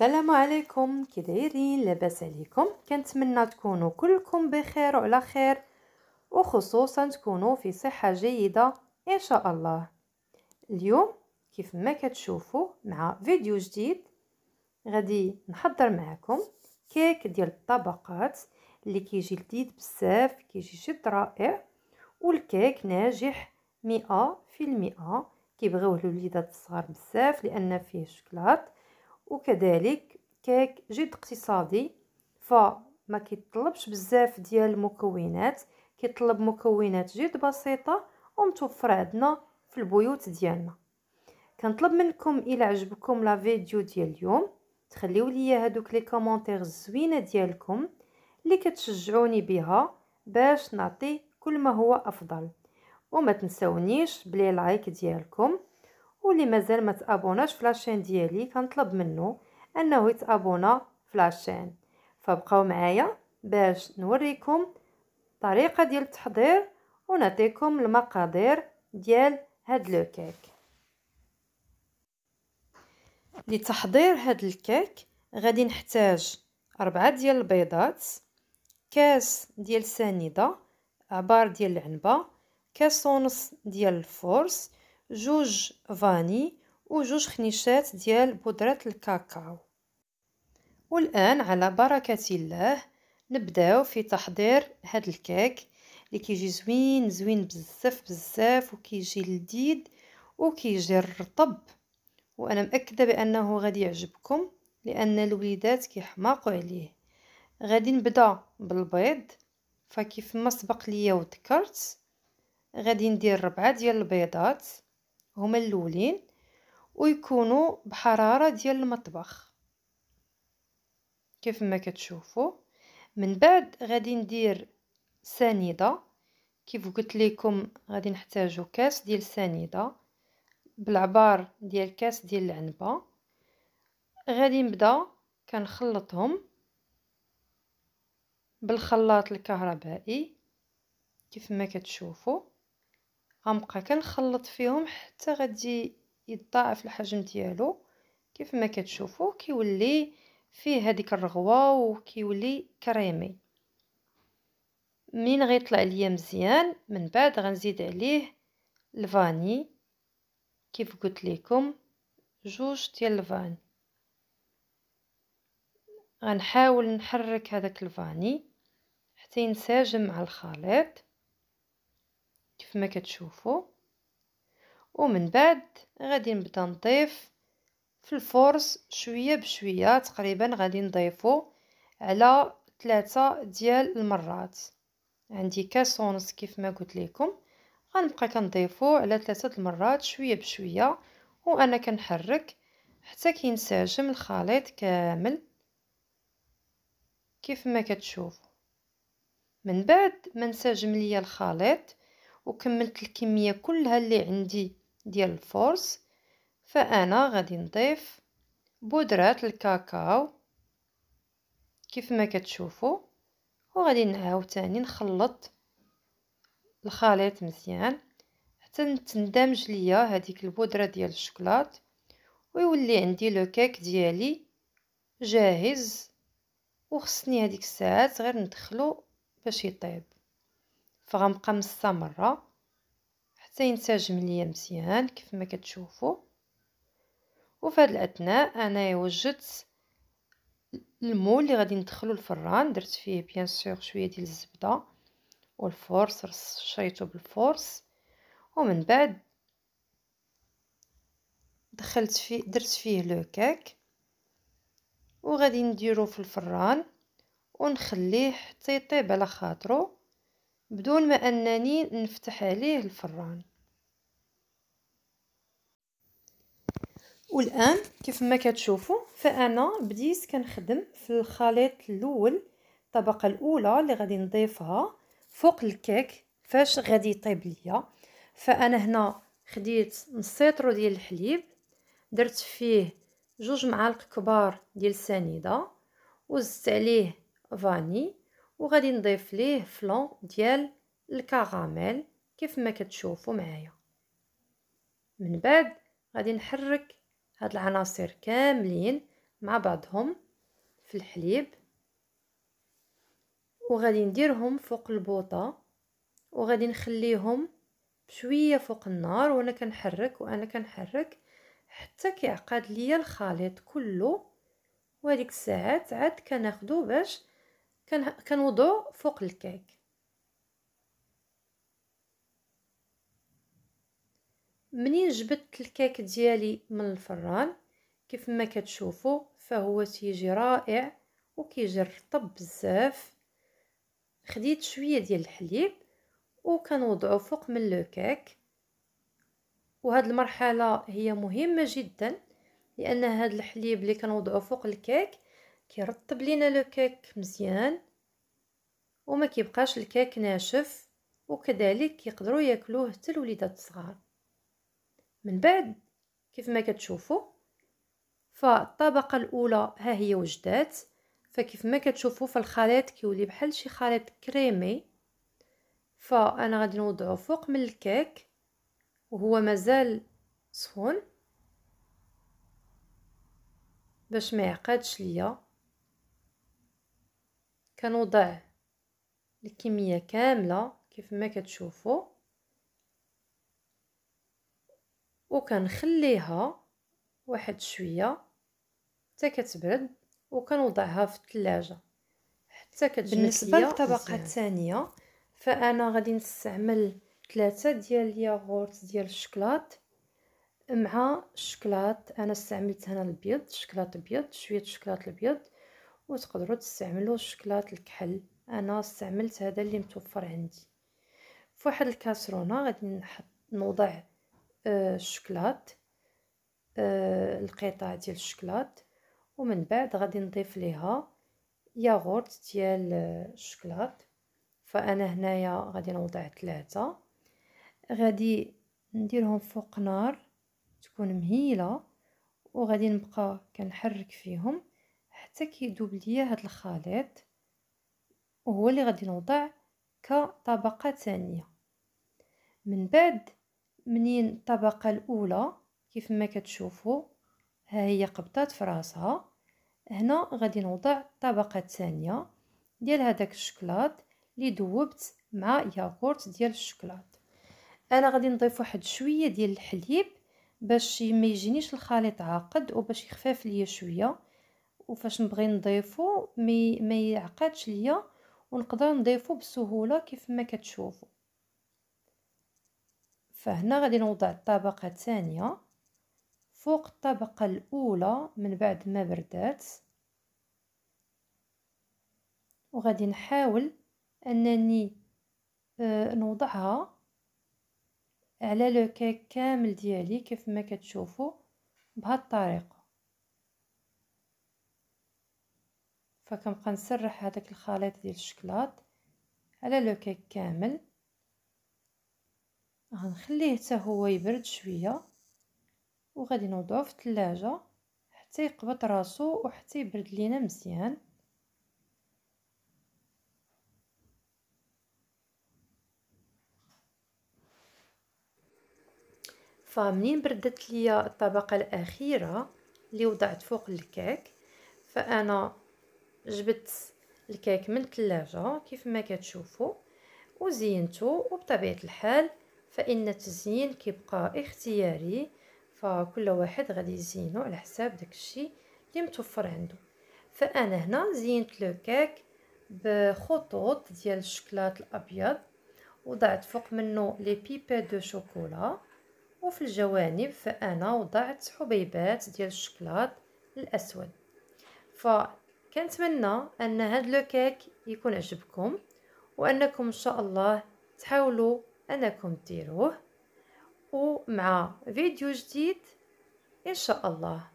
السلام عليكم، كي دايرين؟ لاباس عليكم؟ كنتمنى تكونوا كلكم بخير وعلى خير، وخصوصا تكونوا في صحة جيدة ان شاء الله. اليوم كيف ما كتشوفوا مع فيديو جديد غادي نحضر معكم كيك ديال الطبقات اللي كيجي لذيذ بزاف، كيجي جد رائع، والكيك ناجح 100%. كيبغيوه الوليدات الصغار بزاف لان فيه شوكولات، وكذلك كيك جد اقتصادي، فما كيطلبش بزاف ديال المكونات، كيطلب مكونات جد بسيطه ومتوفره عندنا في البيوت ديالنا. كنطلب منكم الى عجبكم لا فيديو ديال اليوم تخليو لي هادوك لي كومونتير الزوينه ديالكم اللي كتشجعوني بها باش نعطي كل ما هو افضل، وما تنسونيش بلي لايك ديالكم، واللي مازال ما تابوناش في لاشين ديالي كنطلب منه انه يتابونا في لاشين. فبقاو معايا باش نوريكم طريقه ديال التحضير ونعطيكم المقادير ديال هاد لو كيك. لتحضير هاد الكيك غادي نحتاج 4 ديال البيضات، كاس ديال سنيده، عبار ديال العنبه، كاس ونص ديال الفورس، 2 فاني و2 خنيشات ديال بودرة الكاكاو. والآن على بركة الله نبداو في تحضير هاد الكيك اللي كيجي زوين بزاف وكيجي لذيذ وكيجي رطب، وانا مأكده بانه غادي يعجبكم لان الوليدات كيحماقوا عليه. غادي نبدا بالبيض، فكيف ما سبق ليا وذكرت غادي ندير 4 ديال البيضات هما الاولين ويكونوا بحراره ديال المطبخ كيف ما كتشوفوا. من بعد غادي ندير سنيده، كيف قلت لكم غادي نحتاجو كاس ديال سنيده بالعبار ديال كاس ديال العنبه. غادي نبدا كنخلطهم بالخلاط الكهربائي كيف ما كتشوفوا، غنبقى كنخلط فيهم حتى غادي يتضاعف الحجم ديالو كيف ما كتشوفوا، كيولي فيه هذيك الرغوه وكيولي كريمي. منين غيطلع ليا مزيان من بعد غنزيد عليه الفاني كيف قلت لكم 2 ديال الفاني. غنحاول نحرك هذاك الفاني حتى ينسجم مع الخليط كيف ما كتشوفوا. ومن بعد غادي نبدا نضيف في الفرص شويه بشويه، تقريبا غادي نضيفو على 3 ديال المرات. عندي كاس ونص كيف ما قلت لكم، غنبقى كنضيفو على 3 المرات شويه بشويه، وانا كنحرك حتى كينسجم الخليط كامل كيف ما كتشوفوا. من بعد ما انسجم ليا الخليط وكملت الكميه كلها اللي عندي ديال الفورس، فانا غادي نضيف بودرة الكاكاو كيف ما كتشوفوا، وغادي نعاود تاني نخلط الخليط مزيان حتى تندمج ليا هذيك البودرة ديال الشوكولات ويولي عندي لو كيك ديالي جاهز. وخصني هذيك الساعات غير ندخلو باش يطيب، فغنبقى مستمره حتى ينسجم ليا مزيان كيف ما كتشوفوا. وفي هذا الاثناء انا وجدت المول اللي غادي ندخلو الفران، درت فيه بيان سور شويه ديال الزبده والفورس، رشيته بالفورس، ومن بعد درت فيه لو كيك وغادي نديرو في الفران ونخليه حتى يطيب على خاطرو بدون ما انني نفتح عليه الفران. والان كيف ما كتشوفوا فانا بديت كنخدم في الخليط الاول، الطبقه الاولى اللي غادي نضيفها فوق الكيك فاش غادي يطيب ليا. فانا هنا خديت نص لتر ديال الحليب، درت فيه 2 معالق كبار ديال السنيده وزدت عليه فاني، وغادي نضيف ليه فلون ديال الكراميل كيف ما كتشوفوا معايا. من بعد غادي نحرك هاد العناصر كاملين مع بعضهم في الحليب، وغادي نديرهم فوق البوطه، وغادي نخليهم بشويه فوق النار وانا كنحرك حتى كيعقد ليا الخليط كله. وهذيك الساعات عاد كناخدو باش كنوضعو فوق الكيك. منين جبدت الكيك ديالي من الفران كيف ما كتشوفوا فهو تيجي رائع وكيجي رطب بزاف. خديت شويه ديال الحليب وكنوضعو فوق من لو كيك، وهاد المرحله هي مهمه جدا لان هاد الحليب اللي كنوضعو فوق الكيك كيرطب لينا لو كيك مزيان وما كيبقاش الكيك ناشف، وكذلك كيقدروا ياكلوه حتى الوليدات الصغار. من بعد كيف ما كتشوفوا فالطبقه الاولى ها هي وجدات، فكيف ما كتشوفوا فالخليط كيولي بحال شي خليط كريمي. فانا غادي نوضعه فوق من الكيك وهو مازال سخون باش ما يعقدش ليا. كنوضع الكميه كامله كيف ما كتشوفوا وكنخليها واحد شويه حتى كتبرد، وكنوضعها في الثلاجه حتى كتجمد ليا. بالنسبه للطبقه الثانيه فانا غادي نستعمل 3 ديال الياغورت ديال الشكلاط مع الشكلاط. انا استعملت هنا البيض، الشكلاط ابيض، شويه الشكلاط الابيض، وتقدروا تستعملوا الشكلاط الكحل. انا استعملت هذا اللي متوفر عندي. في واحد الكاسرونه غادي نوضع الشكلاط، القطع ديال الشكلاط، ومن بعد غادي نضيف ليها ياغورت ديال الشكلاط. فانا هنايا غادي نوضع 3، غادي نديرهم فوق نار تكون مهيله، وغادي نبقى كنحرك فيهم حتى كيذوب ليا هذا الخليط، وهو اللي غادي نوضع كطبقه ثانيه. من بعد منين الطبقه الاولى كيف ما كتشوفوا ها هي قبطات في راسها، هنا غادي نوضع الطبقه الثانيه ديال هذاك الشكلاط اللي ذوبت مع ياغورت ديال الشكلاط. انا غادي نضيف واحد شويه ديال الحليب باش ما يجينيش الخليط عاقد وباش يخفف ليا شويه، وفاش نبغي نضيفو ما يعقدش ليا ونقدر نضيفو بسهوله كيف ما كتشوفوا. فهنا غادي نوضع الطبقه الثانيه فوق الطبقه الاولى من بعد ما بردات، وغادي نحاول انني نوضعها على لو كيك كامل ديالي كيف ما كتشوفوا بهذه الطريقه. فكنبقى نسرح هذاك الخليط ديال الشكلاط على لو كيك كامل، غنخليه حتى هو يبرد شويه، وغادي نوضعه في الثلاجه حتى يقبض راسو وحتى يبرد لينا مزيان. فمنين بردت ليا الطبقه الاخيره اللي وضعت فوق الكيك، فانا جبت الكيك من الثلاجه كيف ما كتشوفوا وزينته. وبطبيعه الحال فان التزيين كيبقى اختياري، فكل واحد غادي يزينو على حساب داكشي اللي متوفر عنده. فانا هنا زينت لو كيك بخطوط ديال الشكلاط الابيض، وضعت فوق منه لي بيبي دو شوكولا، وفي الجوانب فانا وضعت حبيبات ديال الشكلاط الاسود. فكنتمنى ان هذا لو كيك يكون عجبكم، وانكم ان شاء الله تحاولوا انكم ديروه، ومع فيديو جديد ان شاء الله.